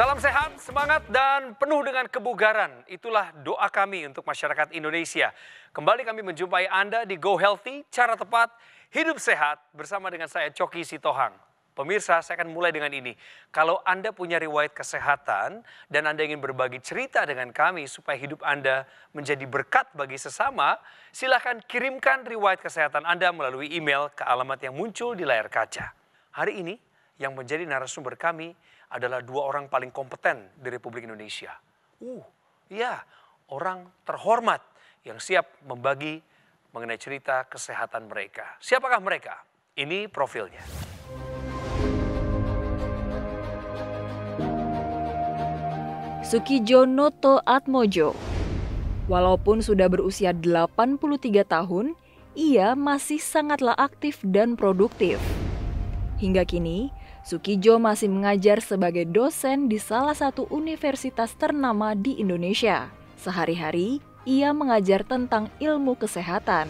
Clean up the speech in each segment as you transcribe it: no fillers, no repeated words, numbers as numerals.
Salam sehat, semangat, dan penuh dengan kebugaran. Itulah doa kami untuk masyarakat Indonesia. Kembali kami menjumpai Anda di Go Healthy, cara tepat, hidup sehat, bersama dengan saya Coki Sitohang. Pemirsa, saya akan mulai dengan ini. Kalau Anda punya riwayat kesehatan dan Anda ingin berbagi cerita dengan kami supaya hidup Anda menjadi berkat bagi sesama, silakan kirimkan riwayat kesehatan Anda melalui email ke alamat yang muncul di layar kaca. Hari ini, yang menjadi narasumber kami adalah dua orang paling kompeten di Republik Indonesia. Ya, orang terhormat yang siap membagi mengenai cerita kesehatan mereka. Siapakah mereka? Ini profilnya. Sukidjo Noto Atmojo. Walaupun sudah berusia 83 tahun, ia masih sangatlah aktif dan produktif. Hingga kini, Sukidjo masih mengajar sebagai dosen di salah satu universitas ternama di Indonesia. Sehari-hari, ia mengajar tentang ilmu kesehatan.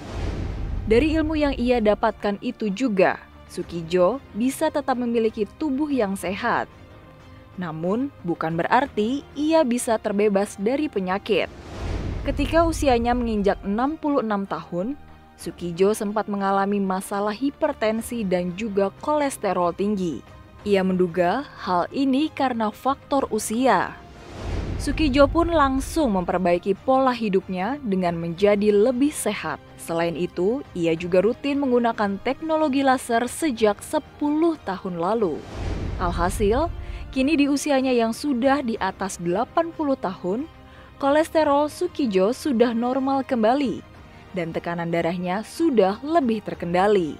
Dari ilmu yang ia dapatkan itu juga, Sukidjo bisa tetap memiliki tubuh yang sehat. Namun, bukan berarti ia bisa terbebas dari penyakit. Ketika usianya menginjak 66 tahun, Sukidjo sempat mengalami masalah hipertensi dan juga kolesterol tinggi. Ia menduga hal ini karena faktor usia. Sukidjo pun langsung memperbaiki pola hidupnya dengan menjadi lebih sehat. Selain itu, ia juga rutin menggunakan teknologi laser sejak 10 tahun lalu. Alhasil, kini di usianya yang sudah di atas 80 tahun, kolesterol Sukidjo sudah normal kembali dan tekanan darahnya sudah lebih terkendali.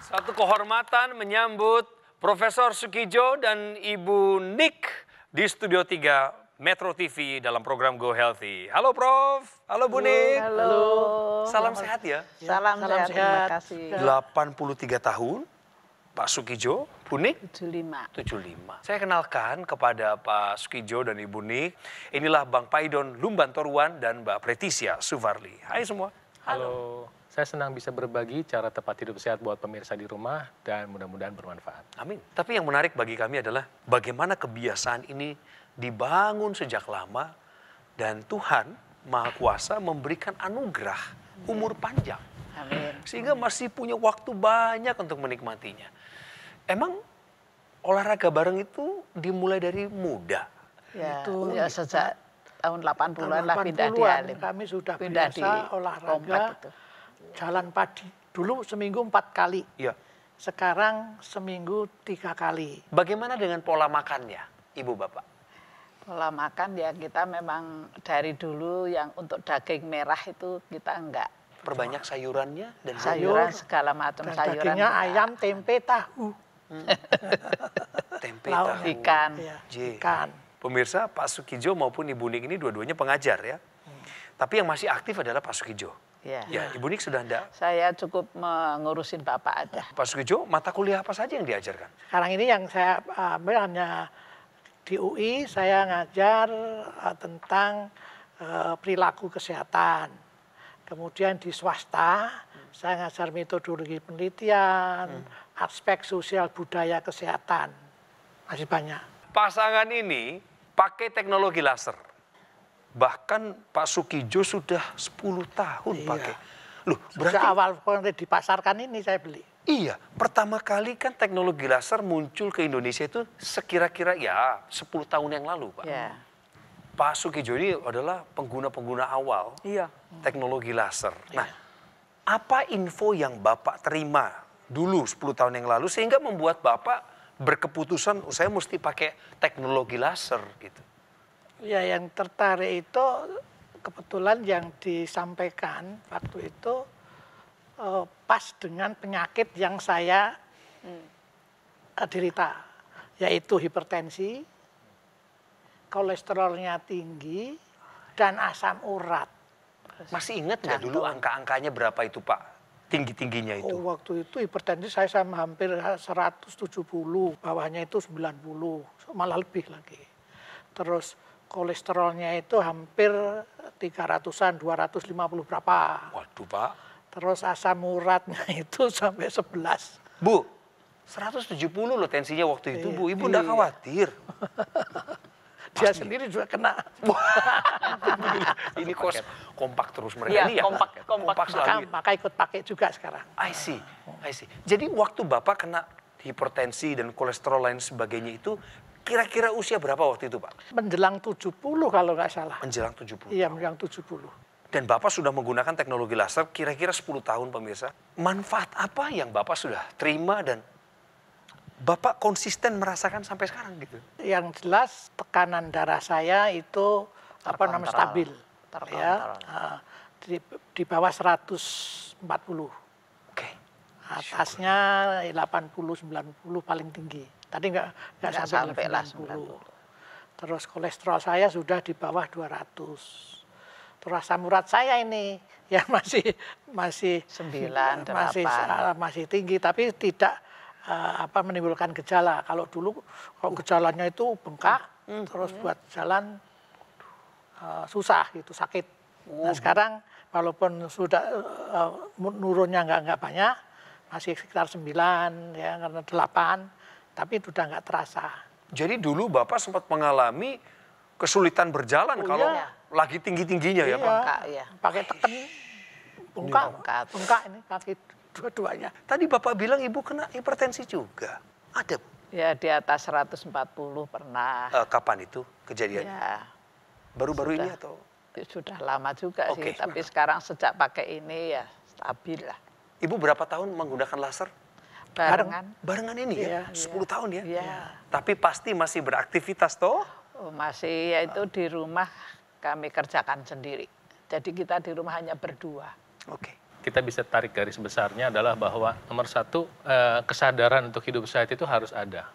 Satu kehormatan menyambut Profesor Sukidjo dan Ibu Nick di Studio 3 Metro TV dalam program Go Healthy. Halo Prof, halo Bu Nick. Halo. Salam sehat ya. Salam sehat, terima kasih. 83 tahun, Pak Sukidjo, Bu Nick? 75. Saya kenalkan kepada Pak Sukidjo dan Ibu Nick. Inilah Bang Paidon Lumbantoruan dan Mbak Pretisia Suvarli. Hai semua. Halo. Saya senang bisa berbagi cara tepat hidup sehat buat pemirsa di rumah dan mudah-mudahan bermanfaat. Amin. Tapi yang menarik bagi kami adalah bagaimana kebiasaan ini dibangun sejak lama dan Tuhan Maha Kuasa memberikan anugerah umur panjang. Amin. Sehingga masih punya waktu banyak untuk menikmatinya. Emang olahraga bareng itu dimulai dari muda? Ya, Itu ya sejak tahun 80-an lah pindah di 80-an Halim. kami sudah Pindah biasa di olahraga komplek itu. jalan pagi. Dulu seminggu 4 kali, Iya. sekarang seminggu 3 kali. Bagaimana dengan pola makannya, Ibu Bapak? Pola makan ya kita memang dari dulu yang untuk daging merah itu kita enggak. Perbanyak sayurannya dan Sayuran segala macam Dan sayuran. dagingnya kita. ayam, tempe, tahu. tempe, Lauk. tahu. Ikan. Ya, J. ikan. Pemirsa, Pak Sukidjo maupun Ibu Nick ini dua-duanya pengajar ya. Tapi yang masih aktif adalah Pak Sukidjo. Ya. Ya, Ibu Nick sudah enggak. Saya cukup mengurusin bapak aja. Pak Sukidjo, mata kuliah apa saja yang diajarkan? Sekarang ini yang saya ambil hanya di UI, saya ngajar tentang perilaku kesehatan. Kemudian di swasta, saya ngajar metodologi penelitian, aspek sosial budaya kesehatan. Masih banyak. Pasangan ini pakai teknologi laser. Bahkan Pak Sukidjo sudah 10 tahun Iya. pakai. Loh, Sejak berarti awal dipasarkan ini saya beli. iya, pertama kali kan teknologi laser muncul ke Indonesia itu sekira-kira ya 10 tahun yang lalu, Pak. Ya. Pak Sukidjo ini adalah pengguna-pengguna awal Iya. teknologi laser. Nah, apa info yang Bapak terima dulu 10 tahun yang lalu sehingga membuat Bapak berkeputusan saya mesti pakai teknologi laser gitu? Ya, yang tertarik itu kebetulan yang disampaikan waktu itu pas dengan penyakit yang saya derita, yaitu hipertensi, kolesterolnya tinggi, dan asam urat. Masih ingat nggak dulu angka-angkanya berapa itu Pak? Tinggi-tingginya itu? Oh, waktu itu hipertensi saya hampir 170, bawahnya itu 90, malah lebih lagi. Terus kolesterolnya itu hampir 300-an, 250 berapa. Waduh Pak. Terus asam uratnya itu sampai 11. Bu, 170 loh tensinya waktu itu, Iya, Bu. Ibu enggak iya. khawatir. Dia sendiri juga kena. Ini kompak terus mereka Iya, ini ya. kompak selalu. Maka ikut pakai juga sekarang. I see. Jadi waktu Bapak kena hipertensi dan kolesterol lain sebagainya itu kira-kira usia berapa waktu itu, Pak? Menjelang 70 kalau nggak salah. Menjelang 70. Iya, menjelang 70. Dan Bapak sudah menggunakan teknologi laser kira-kira 10 tahun, pemirsa. Manfaat apa yang Bapak sudah terima dan Bapak konsisten merasakan sampai sekarang gitu? Yang jelas tekanan darah saya itu stabil. Terkontrol. Ya, di bawah 140. Oke. Atasnya 80 90 paling tinggi. Tadi nggak Nggak sampai sampai lah 90. Terus kolesterol saya sudah di bawah 200. Terus asam urat saya ini ya masih 9, 8. Masih tinggi tapi tidak menimbulkan gejala. Kalau dulu kalau gejalanya itu bengkak, terus buat jalan susah gitu, sakit. Nah, sekarang walaupun sudah nurunnya nggak banyak, masih sekitar 9 ya karena 8, tapi sudah nggak terasa. Jadi dulu Bapak sempat mengalami kesulitan berjalan kalau iya. lagi tinggi-tingginya ya, Pak? Bengkak, iya. Pakai teken bengkak ini kaki dua-duanya. Tadi Bapak bilang Ibu kena hipertensi juga. Ada, Bu? Ya di atas 140 pernah. Kapan itu kejadiannya? Ya, Baru-baru ini sudah. atau? Sudah lama juga Oke. sih. Tapi sekarang sejak pakai ini ya stabil lah. Ibu berapa tahun menggunakan laser? Barengan. Barengan ini ya? Iya, 10 tahun ya? Iya. Tapi pasti masih beraktivitas toh? Oh, masih yaitu di rumah kami kerjakan sendiri. Jadi kita di rumah hanya berdua. Oke. Kita bisa tarik garis besarnya adalah bahwa nomor satu, kesadaran untuk hidup sehat itu harus ada.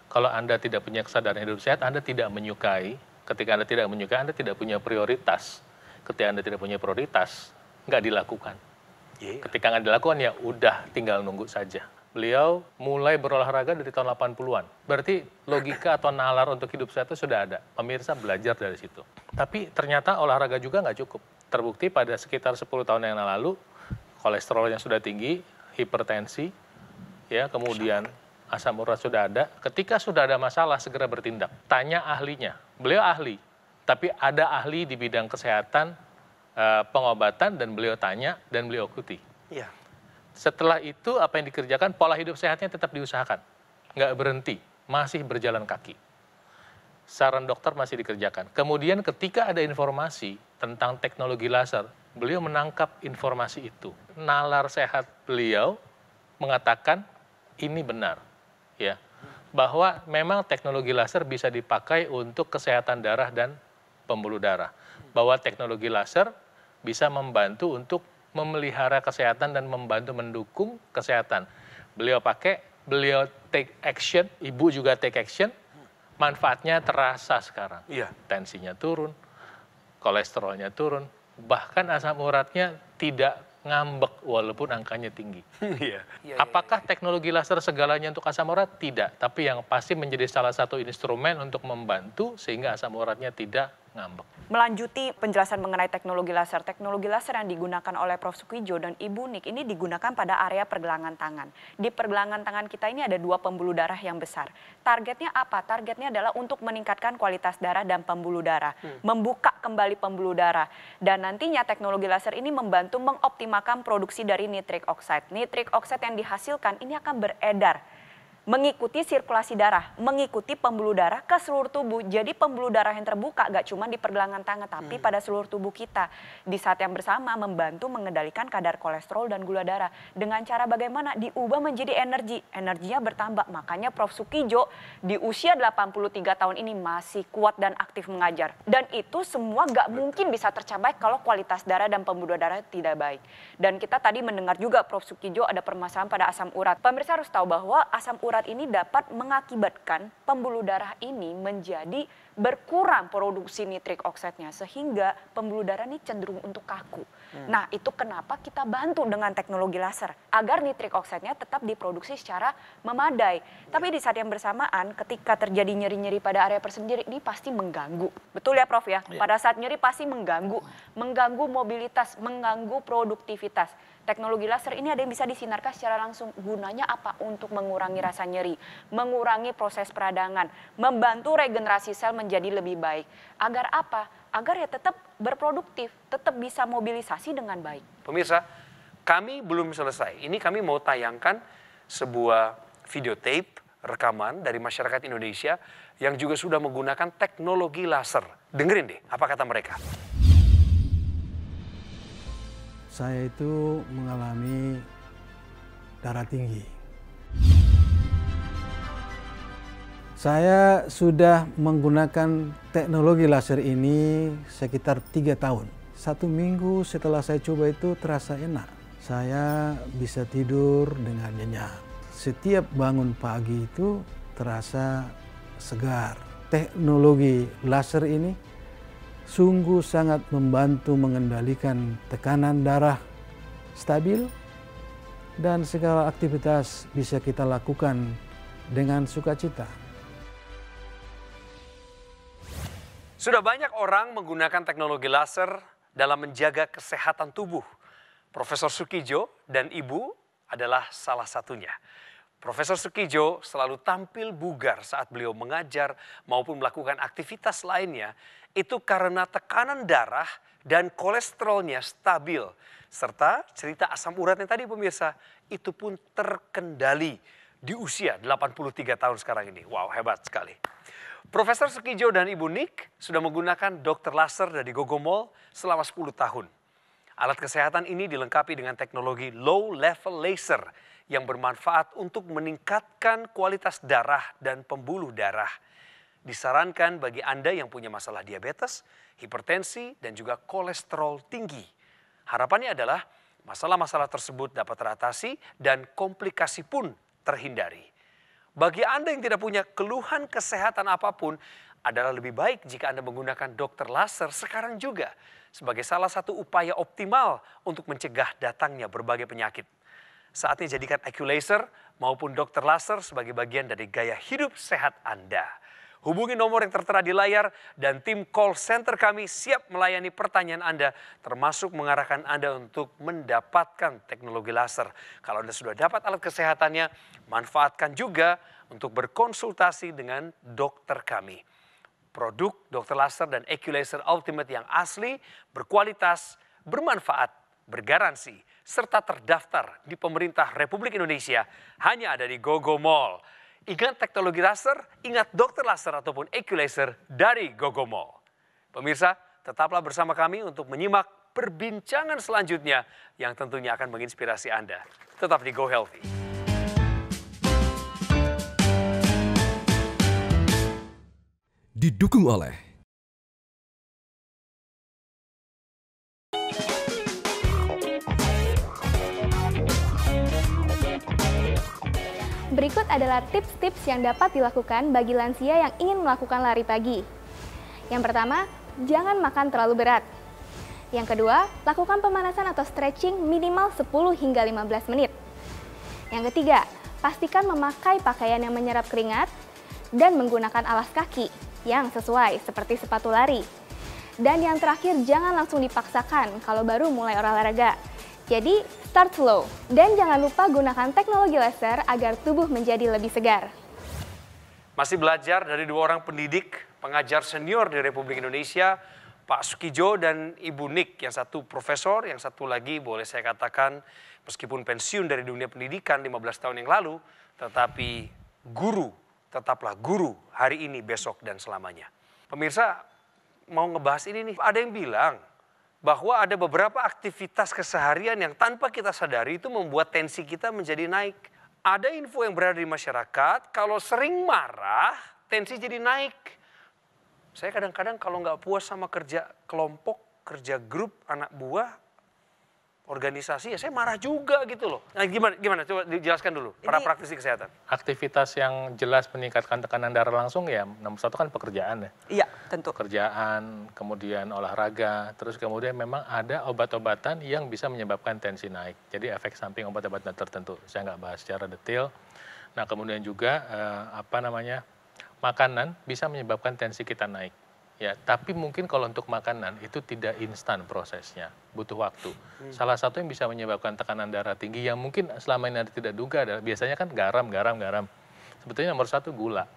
Kalau Anda tidak punya kesadaran hidup sehat, Anda tidak menyukai. Ketika Anda tidak menyukai, Anda tidak punya prioritas. Ketika Anda tidak punya prioritas, nggak dilakukan. Iya. Ketika nggak dilakukan, ya udah tinggal nunggu saja. Beliau mulai berolahraga dari tahun 80-an. Berarti logika atau nalar untuk hidup sehat itu sudah ada. Pemirsa belajar dari situ. Tapi ternyata olahraga juga nggak cukup. Terbukti pada sekitar 10 tahun yang lalu, kolesterolnya sudah tinggi, hipertensi, ya kemudian asam urat sudah ada. Ketika sudah ada masalah, segera bertindak. Tanya ahlinya. Beliau ahli, tapi ada ahli di bidang kesehatan, pengobatan, dan beliau tanya, dan beliau ikuti. Iya. Setelah itu, apa yang dikerjakan, pola hidup sehatnya tetap diusahakan. Nggak berhenti, masih berjalan kaki. Saran dokter masih dikerjakan. Kemudian ketika ada informasi tentang teknologi laser, beliau menangkap informasi itu. Nalar sehat beliau mengatakan ini benar, ya, bahwa memang teknologi laser bisa dipakai untuk kesehatan darah dan pembuluh darah. Bahwa teknologi laser bisa membantu untuk memelihara kesehatan dan membantu mendukung kesehatan. Beliau pakai, beliau take action, ibu juga take action, manfaatnya terasa sekarang. Iya. Tensinya turun, kolesterolnya turun, bahkan asam uratnya tidak ngambek walaupun angkanya tinggi. Iya. Apakah teknologi laser segalanya untuk asam urat? Tidak, tapi yang pasti menjadi salah satu instrumen untuk membantu sehingga asam uratnya tidak ngambek. Melanjuti penjelasan mengenai teknologi laser yang digunakan oleh Prof. Sukijo dan Ibu Nik ini digunakan pada area pergelangan tangan. Di pergelangan tangan kita ini ada 2 pembuluh darah yang besar. Targetnya apa? Targetnya adalah untuk meningkatkan kualitas darah dan pembuluh darah, membuka kembali pembuluh darah. Dan nantinya teknologi laser ini membantu mengoptimalkan produksi dari nitric oxide. Nitric oxide yang dihasilkan ini akan beredar, mengikuti sirkulasi darah, mengikuti pembuluh darah ke seluruh tubuh. Jadi pembuluh darah yang terbuka gak cuma di pergelangan tangan, tapi pada seluruh tubuh kita. Di saat yang bersama membantu mengendalikan kadar kolesterol dan gula darah. Dengan cara bagaimana? Diubah menjadi energi. Energinya bertambah. Makanya Prof. Sukijo di usia 83 tahun ini masih kuat dan aktif mengajar. Dan itu semua gak mungkin bisa tercapai kalau kualitas darah dan pembuluh darah tidak baik. Dan kita tadi mendengar juga Prof. Sukijo ada permasalahan pada asam urat. Pemirsa harus tahu bahwa asam urat ini dapat mengakibatkan pembuluh darah ini menjadi berkurang produksi nitrik oksidnya sehingga pembuluh darah ini cenderung untuk kaku. Nah, itu kenapa kita bantu dengan teknologi laser agar nitrik oksidnya tetap diproduksi secara memadai. Tapi di saat yang bersamaan ketika terjadi nyeri-nyeri pada area persendiri ini pasti mengganggu. Betul ya Prof ya? Pada saat nyeri pasti mengganggu mobilitas, mengganggu produktivitas. Teknologi laser ini ada yang bisa disinarkan secara langsung. Gunanya apa? Untuk mengurangi rasa nyeri, mengurangi proses peradangan, membantu regenerasi sel menjadi lebih baik. Agar apa? Agar ya tetap berproduktif, tetap bisa mobilisasi dengan baik. Pemirsa, kami belum selesai. Ini kami mau tayangkan sebuah videotape rekaman dari masyarakat Indonesia yang juga sudah menggunakan teknologi laser. Dengerin deh apa kata mereka. Saya itu mengalami darah tinggi. Saya sudah menggunakan teknologi laser ini sekitar 3 tahun. 1 minggu setelah saya coba itu terasa enak. Saya bisa tidur dengan nyenyak. Setiap bangun pagi itu terasa segar. Teknologi laser ini sungguh sangat membantu mengendalikan tekanan darah stabil dan segala aktivitas bisa kita lakukan dengan sukacita. Sudah banyak orang menggunakan teknologi laser dalam menjaga kesehatan tubuh. Profesor Soekidjo dan Ibu adalah salah satunya. Profesor Soekidjo selalu tampil bugar saat beliau mengajar maupun melakukan aktivitas lainnya. Itu karena tekanan darah dan kolesterolnya stabil. Serta cerita asam uratnya tadi pemirsa, itu pun terkendali di usia 83 tahun sekarang ini. Wow, hebat sekali. Profesor Soekidjo dan Ibu Nik sudah menggunakan dokter laser dari Gogomol selama 10 tahun. Alat kesehatan ini dilengkapi dengan teknologi low level laser yang bermanfaat untuk meningkatkan kualitas darah dan pembuluh darah. Disarankan bagi Anda yang punya masalah diabetes, hipertensi, dan juga kolesterol tinggi. Harapannya adalah masalah-masalah tersebut dapat teratasi dan komplikasi pun terhindari. Bagi Anda yang tidak punya keluhan kesehatan apapun, adalah lebih baik jika Anda menggunakan dokter laser sekarang juga sebagai salah satu upaya optimal untuk mencegah datangnya berbagai penyakit. Saatnya jadikan AccuLaser maupun dokter laser sebagai bagian dari gaya hidup sehat Anda. Hubungi nomor yang tertera di layar dan tim call center kami siap melayani pertanyaan Anda, termasuk mengarahkan Anda untuk mendapatkan teknologi laser. Kalau Anda sudah dapat alat kesehatannya, manfaatkan juga untuk berkonsultasi dengan dokter kami. Produk dokter laser dan AccuLaser Ultimate yang asli, berkualitas, bermanfaat, bergaransi, serta terdaftar di pemerintah Republik Indonesia hanya ada di Gogomol. Ingat teknologi laser, ingat dokter laser ataupun AccuLaser dari Gogomol. Pemirsa, tetaplah bersama kami untuk menyimak perbincangan selanjutnya yang tentunya akan menginspirasi Anda. Tetap di Go Healthy. Didukung oleh Berikut adalah tips-tips yang dapat dilakukan bagi lansia yang ingin melakukan lari pagi. Yang pertama, jangan makan terlalu berat. Yang kedua, lakukan pemanasan atau stretching minimal 10 hingga 15 menit. Yang ketiga, pastikan memakai pakaian yang menyerap keringat dan menggunakan alas kaki yang sesuai seperti sepatu lari. Dan yang terakhir, jangan langsung dipaksakan kalau baru mulai olahraga. Jadi, start slow. Dan jangan lupa gunakan teknologi laser agar tubuh menjadi lebih segar. Masih belajar dari 2 orang pendidik, pengajar senior di Republik Indonesia, Pak Soekidjo dan Ibu Nik. Yang satu profesor, yang satu lagi boleh saya katakan meskipun pensiun dari dunia pendidikan 15 tahun yang lalu, tetapi guru, tetaplah guru hari ini, besok, dan selamanya. Pemirsa, mau ngebahas ini nih, ada yang bilang bahwa ada beberapa aktivitas keseharian yang tanpa kita sadari itu membuat tensi kita menjadi naik. Ada info yang berada di masyarakat, kalau sering marah, tensi jadi naik. Saya kadang-kadang kalau nggak puas sama kerja kelompok, kerja grup, anak buah, organisasi ya saya marah juga gitu loh. Nah gimana coba dijelaskan dulu para praktisi kesehatan. Aktivitas yang jelas meningkatkan tekanan darah langsung ya nomor satu kan pekerjaan ya. Iya, tentu. Pekerjaan, kemudian olahraga, terus kemudian memang ada obat-obatan yang bisa menyebabkan tensi naik. Jadi efek samping obat-obatan tertentu. Saya nggak bahas secara detail. Nah kemudian juga makanan bisa menyebabkan tensi kita naik. Ya, tapi mungkin kalau untuk makanan itu tidak instan prosesnya, butuh waktu. Salah satu yang bisa menyebabkan tekanan darah tinggi yang mungkin selama ini Anda tidak duga adalah biasanya kan garam. Sebetulnya nomor satu gula.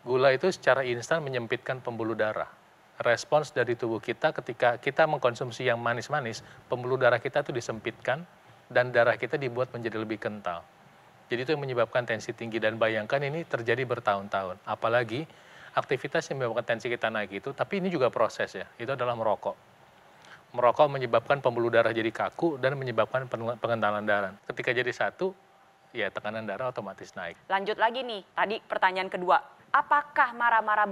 Gula itu secara instan menyempitkan pembuluh darah. Respons dari tubuh kita ketika kita mengkonsumsi yang manis-manis, pembuluh darah kita itu disempitkan dan darah kita dibuat menjadi lebih kental. Jadi itu yang menyebabkan tensi tinggi dan bayangkan ini terjadi bertahun-tahun. Apalagi aktivitas yang menyebabkan tensi kita naik itu, tapi ini juga proses ya, itu adalah merokok. Merokok menyebabkan pembuluh darah jadi kaku dan menyebabkan pengentalan darah. Ketika jadi satu, ya tekanan darah otomatis naik. Lanjut lagi nih, tadi pertanyaan kedua. Apakah marah-marah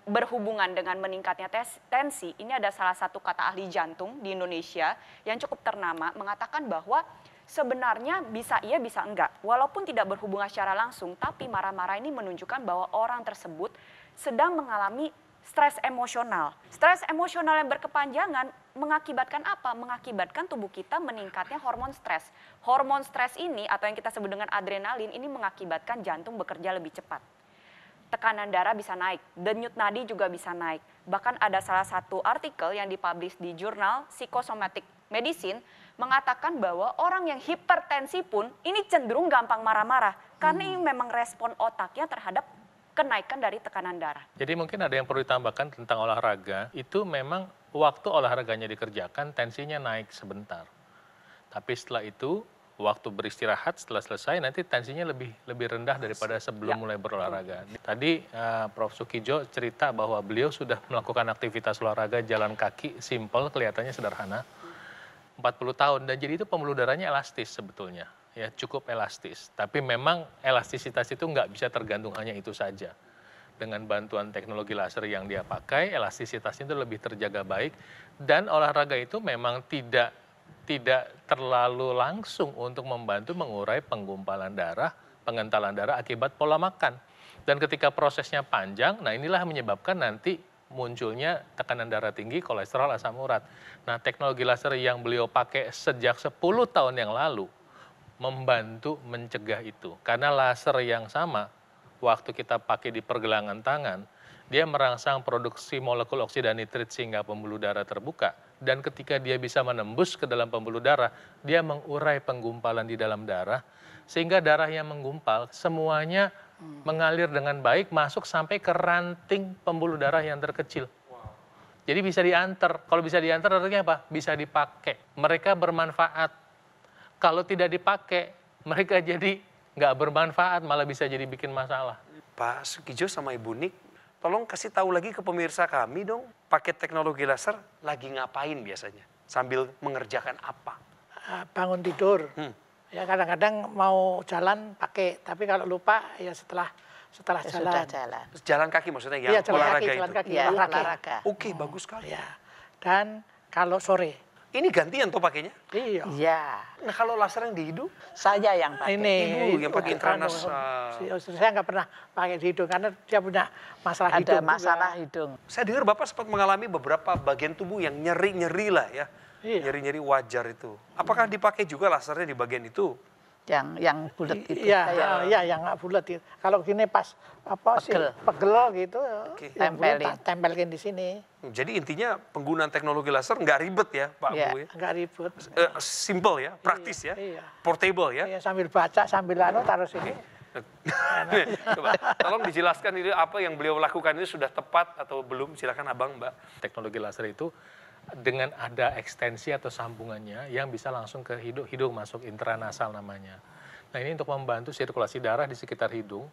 berhubungan dengan meningkatnya tensi? Ini ada salah satu kata ahli jantung di Indonesia yang cukup ternama mengatakan bahwa sebenarnya bisa iya bisa enggak. Walaupun tidak berhubungan secara langsung, tapi marah-marah ini menunjukkan bahwa orang tersebut sedang mengalami stres emosional. Stres emosional yang berkepanjangan mengakibatkan apa? Mengakibatkan tubuh kita meningkatnya hormon stres. Hormon stres ini atau yang kita sebut dengan adrenalin ini mengakibatkan jantung bekerja lebih cepat. Tekanan darah bisa naik, denyut nadi juga bisa naik. Bahkan ada salah satu artikel yang dipublish di jurnal Psychosomatic Medicine mengatakan bahwa orang yang hipertensi pun ini cenderung gampang marah-marah. Karena ini memang respon otaknya terhadap kenaikan dari tekanan darah. Jadi mungkin ada yang perlu ditambahkan tentang olahraga, itu memang waktu olahraganya dikerjakan tensinya naik sebentar. Tapi setelah itu, waktu beristirahat setelah selesai nanti tensinya lebih rendah daripada sebelum mulai berolahraga. Tadi Prof. Soekidjo cerita bahwa beliau sudah melakukan aktivitas olahraga jalan kaki, simple, kelihatannya sederhana, 40 tahun. Dan jadi itu pembuluh darahnya elastis sebetulnya. Ya, cukup elastis. Tapi memang elastisitas itu nggak bisa tergantung hanya itu saja. Dengan bantuan teknologi laser yang dia pakai, elastisitasnya itu lebih terjaga baik. Dan olahraga itu memang tidak terlalu langsung untuk membantu mengurai penggumpalan darah, pengentalan darah akibat pola makan. Dan ketika prosesnya panjang, nah inilah menyebabkan nanti munculnya tekanan darah tinggi, kolesterol, asam urat. Nah, teknologi laser yang beliau pakai sejak 10 tahun yang lalu membantu mencegah itu. Karena laser yang sama, waktu kita pakai di pergelangan tangan, dia merangsang produksi molekul oksida nitrit sehingga pembuluh darah terbuka. Dan ketika dia bisa menembus ke dalam pembuluh darah, dia mengurai penggumpalan di dalam darah, sehingga darah yang menggumpal semuanya mengalir dengan baik, masuk sampai ke ranting pembuluh darah yang terkecil. Jadi bisa diantar. Kalau bisa diantar artinya apa? Bisa dipakai. Mereka bermanfaat. Kalau tidak dipakai, mereka jadi nggak bermanfaat, malah bisa jadi bikin masalah. Pak Soekidjo sama Ibu Nik, tolong kasih tahu lagi ke pemirsa kami dong, pakai teknologi laser lagi ngapain biasanya? Sambil mengerjakan apa? Bangun tidur. Ya kadang-kadang mau jalan pakai, tapi kalau lupa ya setelah jalan. Terus jalan kaki maksudnya ya, jalan kaki. Olahraga. Oke, bagus sekali. Ya. Dan kalau sore. Ini gantian tuh pakainya? Iya. Iya. Nah kalau laser yang di hidung? Saya yang pakai. Ibu yang pakai intranasal. Saya nggak pernah pakai di hidung karena dia punya masalah hidung. Ada masalah hidung. Saya dengar Bapak sempat mengalami beberapa bagian tubuh yang nyeri-nyeri lah ya. Iya. Nyeri-nyeri wajar itu. Apakah dipakai juga lasernya di bagian itu? Yang bulat itu. Iya, yang nggak bulat itu. Kalau gini pas pegel gitu, tempelin di sini. Jadi intinya penggunaan teknologi laser nggak ribet ya Pak Bu ya? Nggak ribet. Simple ya, praktis ya, portable ya. Iya, sambil baca, sambil taruh sini. Coba, tolong dijelaskan ini apa yang beliau lakukan ini sudah tepat atau belum? Silakan Abang, Mbak. Teknologi laser itu dengan ada ekstensi atau sambungannya yang bisa langsung ke hidung masuk intranasal namanya. Nah ini untuk membantu sirkulasi darah di sekitar hidung,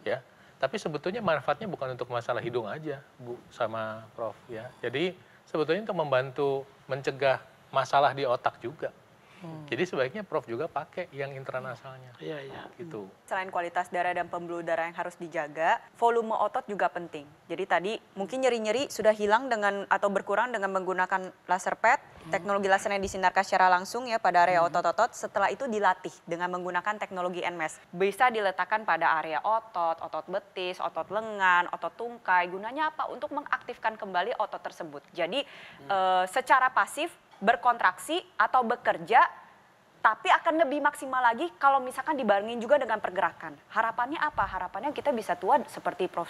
ya. Tapi sebetulnya manfaatnya bukan untuk masalah hidung aja, Bu sama Prof. Ya. Jadi sebetulnya untuk membantu mencegah masalah di otak juga. Jadi sebaiknya Prof juga pakai yang intranasalnya. Iya. Gitu. Selain kualitas darah dan pembuluh darah yang harus dijaga, volume otot juga penting. Jadi tadi mungkin nyeri-nyeri sudah hilang dengan atau berkurang dengan menggunakan laser pad. Teknologi laser yang disinarkan secara langsung ya pada area otot-otot, setelah itu dilatih dengan menggunakan teknologi NMES. Bisa diletakkan pada area otot, otot betis, otot lengan, otot tungkai. Gunanya apa? Untuk mengaktifkan kembali otot tersebut. Jadi secara pasif berkontraksi atau bekerja, tapi akan lebih maksimal lagi kalau misalkan dibarengin juga dengan pergerakan. Harapannya apa? Harapannya kita bisa tua seperti Prof.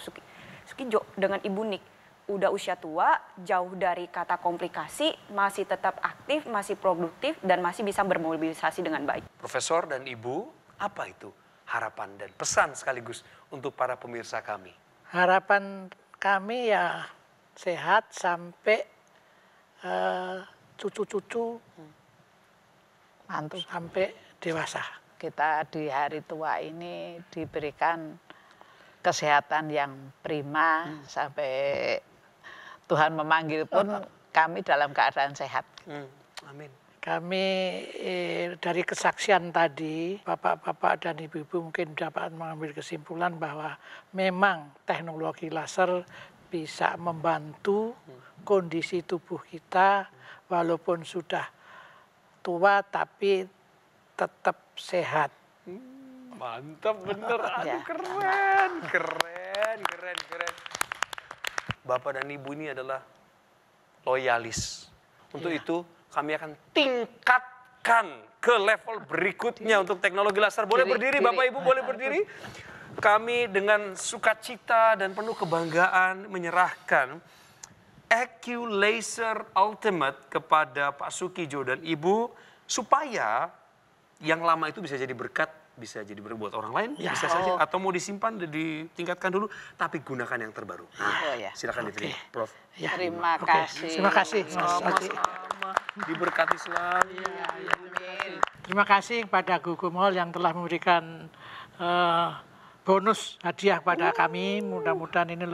Sukijo dengan Ibu Nik. Udah usia tua, jauh dari kata komplikasi, masih tetap aktif, masih produktif, dan masih bisa bermobilisasi dengan baik. Profesor dan Ibu, apa itu harapan dan pesan sekaligus untuk para pemirsa kami? Harapan kami ya sehat sampai cucu-cucu Mantu. sampai dewasa. Kita di hari tua ini diberikan kesehatan yang prima sampai Tuhan memanggil pun kami dalam keadaan sehat. Amin. Kami dari kesaksian tadi, bapak-bapak dan ibu-ibu mungkin dapat mengambil kesimpulan bahwa memang teknologi laser bisa membantu kondisi tubuh kita walaupun sudah tua tapi tetap sehat. Mantap bener, aduh Ya. keren. Bapak dan Ibu ini adalah loyalis. Untuk itu kami akan tingkatkan ke level berikutnya untuk teknologi laser. Boleh berdiri Bapak Ibu, boleh berdiri. Kami dengan sukacita dan penuh kebanggaan menyerahkan AccuLaser Ultimate kepada Pak Sukijo dan Ibu supaya yang lama itu bisa jadi berkat, bisa jadi berbuat orang lain, bisa saja, atau mau disimpan, ditingkatkan dulu, tapi gunakan yang terbaru. Silakan diterima, Prof. Ya. Terima kasih. Terima kasih, Mas Aldi. Sama-sama, diberkati selalu. Terima kasih kepada Gogo Mall yang telah memberikan bonus hadiah pada kami. Mudah-mudahan ini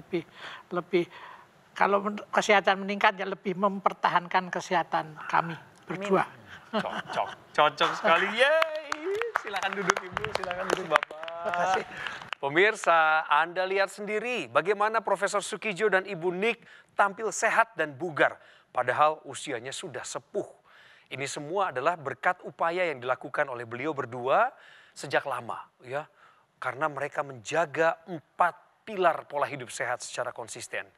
lebih kalau kesehatan meningkat ya lebih mempertahankan kesehatan kami berdua. Cocok sekali. Yeay. Silakan duduk Ibu, silakan duduk Bapak. Terima kasih. Pemirsa, Anda lihat sendiri bagaimana Profesor Sukijo dan Ibu Nik tampil sehat dan bugar, padahal usianya sudah sepuh. Ini semua adalah berkat upaya yang dilakukan oleh beliau berdua sejak lama, ya, karena mereka menjaga 4 pilar pola hidup sehat secara konsisten.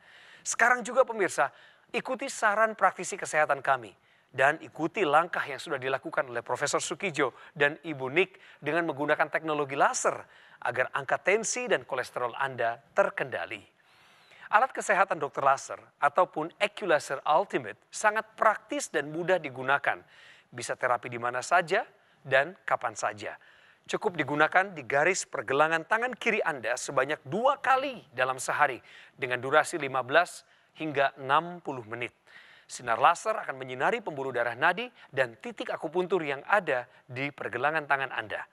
Sekarang juga pemirsa, ikuti saran praktisi kesehatan kami. Dan ikuti langkah yang sudah dilakukan oleh Profesor Sukijo dan Ibu Nik dengan menggunakan teknologi laser agar angka tensi dan kolesterol Anda terkendali. Alat kesehatan dokter laser ataupun AccuLaser Ultimate sangat praktis dan mudah digunakan. Bisa terapi di mana saja dan kapan saja. Cukup digunakan di garis pergelangan tangan kiri Anda sebanyak 2 kali dalam sehari dengan durasi 15 hingga 60 menit. Sinar laser akan menyinari pembuluh darah nadi dan titik akupuntur yang ada di pergelangan tangan Anda.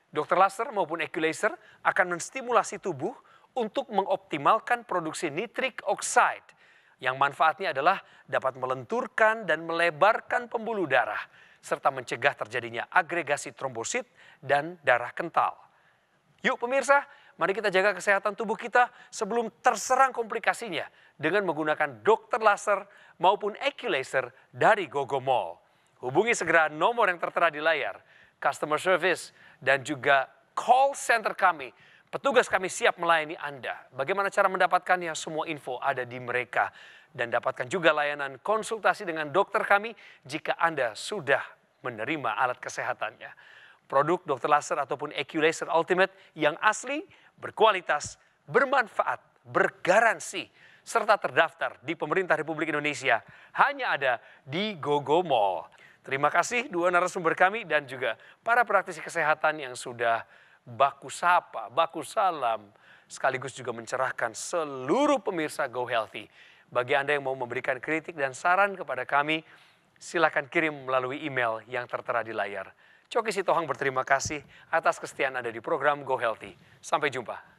Dokter laser maupun AccuLaser akan menstimulasi tubuh untuk mengoptimalkan produksi nitric oxide yang manfaatnya adalah dapat melenturkan dan melebarkan pembuluh darah serta mencegah terjadinya agregasi trombosit dan darah kental. Yuk pemirsa, mari kita jaga kesehatan tubuh kita sebelum terserang komplikasinya dengan menggunakan dokter laser maupun AccuLaser dari Gogo Mall. Hubungi segera nomor yang tertera di layar, customer service dan juga call center kami. Petugas kami siap melayani Anda. Bagaimana cara mendapatkannya? Semua info ada di mereka. Dan dapatkan juga layanan konsultasi dengan dokter kami jika Anda sudah menerima alat kesehatannya. Produk dokter laser ataupun AccuLaser Ultimate yang asli, berkualitas, bermanfaat, bergaransi, serta terdaftar di Pemerintah Republik Indonesia hanya ada di Gogo Mall. Terima kasih dua narasumber kami dan juga para praktisi kesehatan yang sudah baku sapa, baku salam, sekaligus juga mencerahkan seluruh pemirsa Go Healthy. Bagi Anda yang mau memberikan kritik dan saran kepada kami, silakan kirim melalui email yang tertera di layar. Coki Sitohang berterima kasih atas kesetiaan Anda di program Go Healthy. Sampai jumpa.